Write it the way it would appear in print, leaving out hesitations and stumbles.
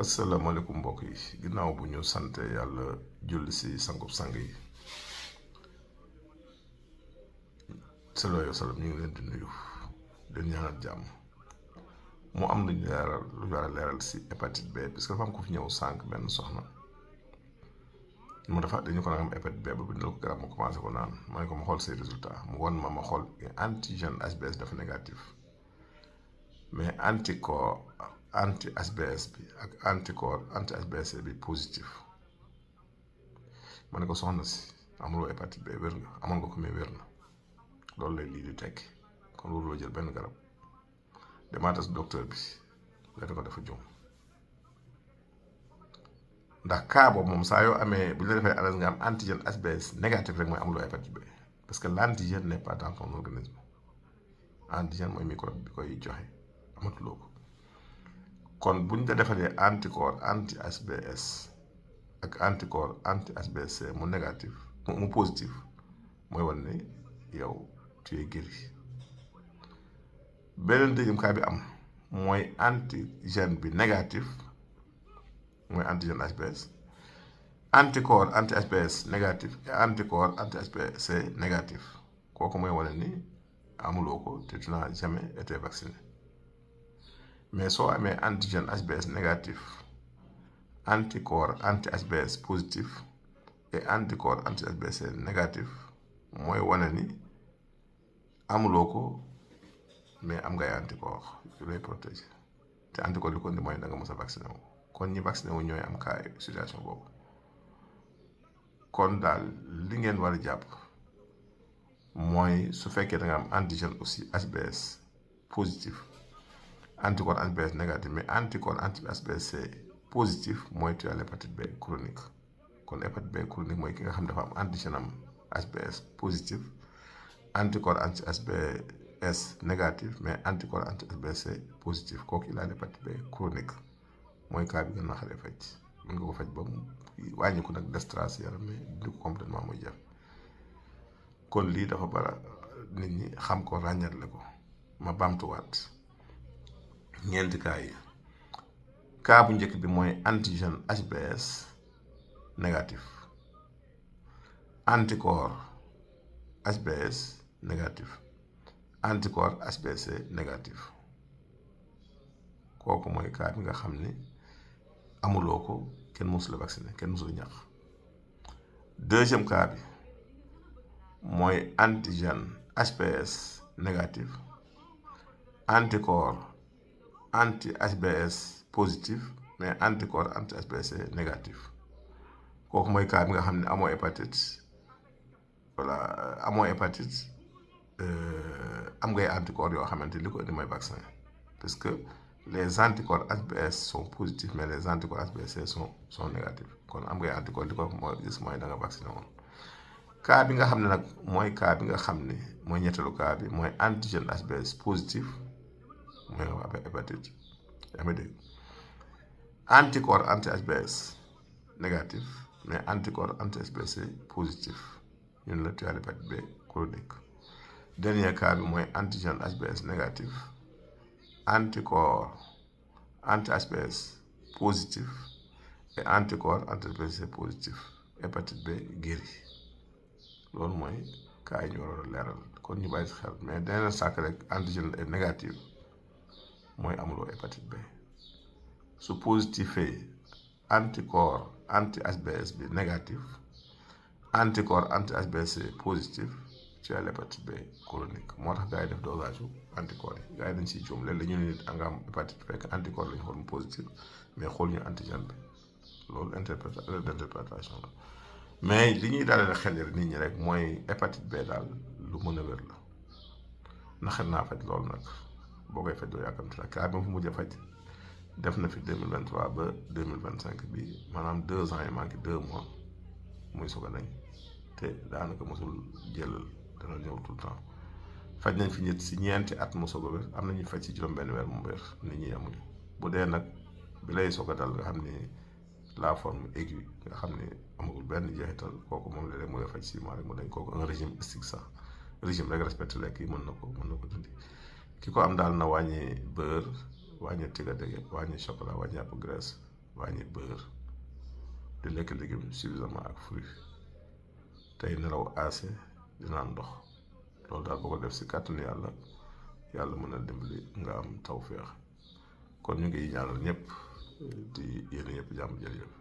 asalaamaaleykum mbokk yi ginnaaw bu ñu sante yàlla julli si sangub sang yi sallallahu alayhi wa sallam ñu ngi leen di nuyu leen ñaanal jàmm mu am lu war a leeral si hépatite B parce que dafa am ko fi ñëw sànq benn soxna mu dafa dañu ko nag am hépatite B ba bindal ko garab ma commencé ko naan ma ne ko ma xool say résultat mu won ma xool antigène HBS dafa négatif mais anticorps anti HBS bi ak anticorps anti HBC bi positif ma ne ko soxna si amuloo hépatite B wér nga amoon nga ko mais wér na loolu lay lii di tekki kon waruloo jël benn garab demaata si docteur bi la ko dafa jum ndax cas boobu moom saa yoo amee bu ñu la defee analyse nga am antigène HBS négatif rek mooy amuloo hépatite B parce que l' antigène n'est pas dans ton organisme antigène mooy microbe bi koy joxe amatuloo ko kon bu ñu la defalee anticorps anti HBS ak anticorps anti HBC mu négatif mu positif mooy wane ne yow tu es guéri beneen deuxième cas bi am mooy antigène bi négatif mooy antigène HBS anticorps anti HBS négatif et anticorps anti HBC négatif kooku mooy wane ni amuloo ko te tu n'as jamais été vacciné mais soo amee antigène HBS négatif anticorps anti HBS positif et anticorps anti HBC négatif mooy wane ni amuloo ko mais am ngay anticorps yu lay protéger te anticorps li ko indi mooy da nga mës a vacciné wu kon ñi vacciné wu ñooy am cas situation boobu kon daal li ngeen war a jàpp mooy su fekkee da nga am antigène aussi HBS positif anticorps HBS négatif mais anticorps anti HBC positif mooy tu as l'hépatite B chronique kon hépatite B chronique mooy ki nga xam dafa am antigène am HBS positif anticorps anti HBS négatif mais anticorps anti HBC positif kooku il a l'hépatite B chronique mooy cas bi gën a xale faj mën nga ko faj ba mu wàññi ko nag des traces yaram mais di ko complètement muy jeex kon lii dafa bara nit ñi xam ko ràññatle ko ma bamtuwaat ñeenti cas yi cas bu njëkk bi mooy antigène HBS négatif anticorps HBS négatif anticorps HBC négatif kooku mooy cas bi nga xam ni amuloo ko kenn mësu la vacciné kenn mësu la ñàkk deuxième cas bi mooy antigène HBS négatif anticorps anti HBS positif mais anticorps anti HBC négatif kooku mooy cas bi nga xam ne amoo hépatite voilà amoo hépatite am ngay anticorps yoo xamante li ko indi mooy vaccin parce que les anticorps HBS sont positifs mais les anticorps HBC sont négatifs kon am ngay anticorps li ko mooy gis mooy da nga vacciné woon cas bi nga xam ne nag mooy cas bi nga xam ne mooy ñetteelu cas bi mooy antigène HBS positif mooy nga amee hépatite yaa ngi dégg anticorps anti HBS négatif mais anticorps anti HBC positif ñun la tu as l'hépatite B chronique dernier cas bi mooy antigène HBS négatif anticorps anti HBS positif et anticorps anti HBC positif hépatite B guéri loolu mooy cas yi ñu war a leeral kon ñu bàyyi si xel mais dana sàkk rek antigène est négatif mooy amuloo hépatite B su positifee anticorps anti HBS bi négatif anticorps anti HBC positif ci l'hépatite B chronique moo tax gars yi def dosage anticorps yi gars yi dañ siy juum léeg-léeg ñu ne nit nga am hépatite fekk anticorps lañu xool mu positif mais xool ñu antigène bi loolu interprétation la mais li ñuy daal xel nit ñi rek mooy hépatite B daal lu mën a wér la naxet naa faj loolu nag boo koy faj doo yàkkamti la cas bi ma fi mujj a faj def na fi 2023 ba 2025 bi maanaam 2 ans yi manqué 2 mois muy soog a dañ te daanaka mosul jëlal dana ñëw tout le temps faj nañ fi ñett si ñeenti at mu soog a wér am nañu faj si juróom-benn weer mu wér nit ñi amuñu bu dee nag bi lay soog a dal nga xam ni la forme aiguë nga xam ni amagul benn jeexital kooku moom léeg-léeg mu ngi faj 6 mois rek mu dañ kooku un régime strict sax régime rek respecté lekk yi mën na ko dindi ki ko am daal na wàññi beurre wàññi tiga dege wàññi chocolat wàññi yàpp graisse wàññi beurre di lekk légumes suffisamment ak fruits tey nelaw assez di naan ndox loolu daal boo ko def si kàttanu yàlla mën na dimbali nga am tawféex kon ñu ngi ñaanal ñëpp di yéene ñëpp jàmm jërëjëf